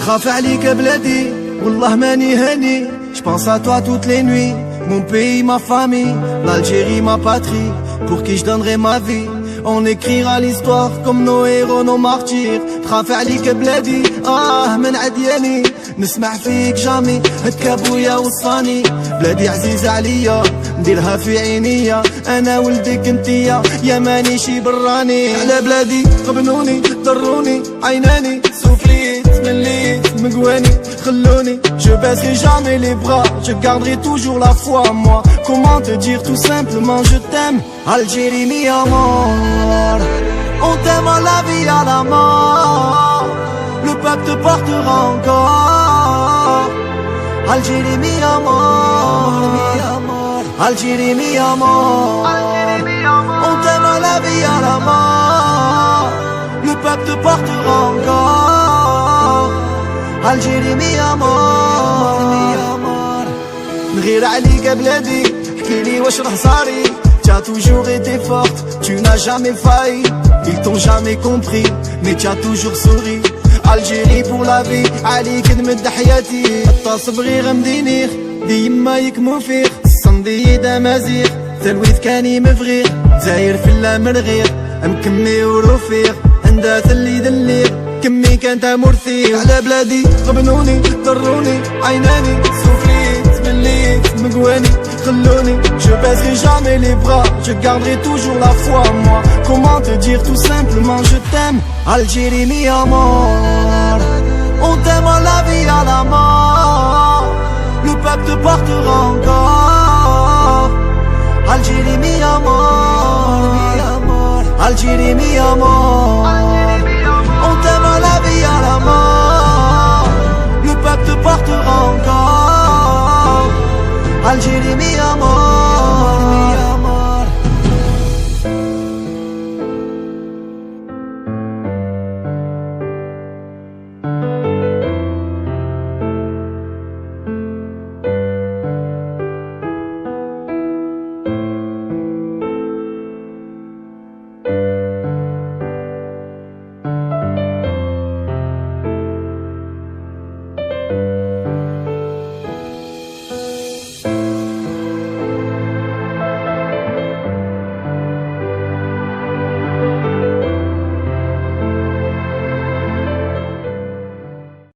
خاف عليك بلادي والله ماني هاني. J'pense à toi toutes les nuits, mon pays, ma famille, l'Algérie, ma patrie, pour qui je donnerai ma vie. On écrira l'histoire comme nos héros, nos martyrs. تخاف عليك بلادي من عدياني. نسمع فيك جامي هكا بويا وصاني. بلادي عزيزة عليا نديرها في عينيا. انا ولدك انتيا يا ماني شي براني. على بلادي غبنوني ضروني عيناني. سوفليت مليت مقواني خلوني. Je baisserai jamais les bras, je garderai toujours la foi en moi. Comment te dire tout simplement je t'aime. Algérie mi amor, on t'aime à la vie à la mort. Le peuple te portera encore. Algérie mi amor, Algérie mi amor, on t'aime à la vie à la mort. Le peuple te portera encore. Algérie mi amor. نغير عليك بلادي احكيلي واش راه صاري. Tu as toujours été forte, tu n'as jamais failli. Ils t'ont jamais compris, mais tu as toujours souri. Algérie pour la vie, عليك نمد حياتي. حتى صبغي غمدينير ديما يكمو فيك. الصندي دمازيغ تلويث كاني مفغير. زاير في اللامرغير مكمي ورفيق. عندها ثلي دليق كمي كانت مرثي. على بلادي غبنوني ضروني عيناني. سوفليت مليت مقواني خلوني. Je baisserai jamais les bras, je garderai toujours la foi en moi. Comment te dire tout simplement je t'aime. Algérie mi amor, on t'aime à la vie à la mort. Le peuple te portera encore. Algérie mi amor, Algérie mi amor, on t'aime à la vie à la mort. Le peuple te portera encore. Algérie mi amor.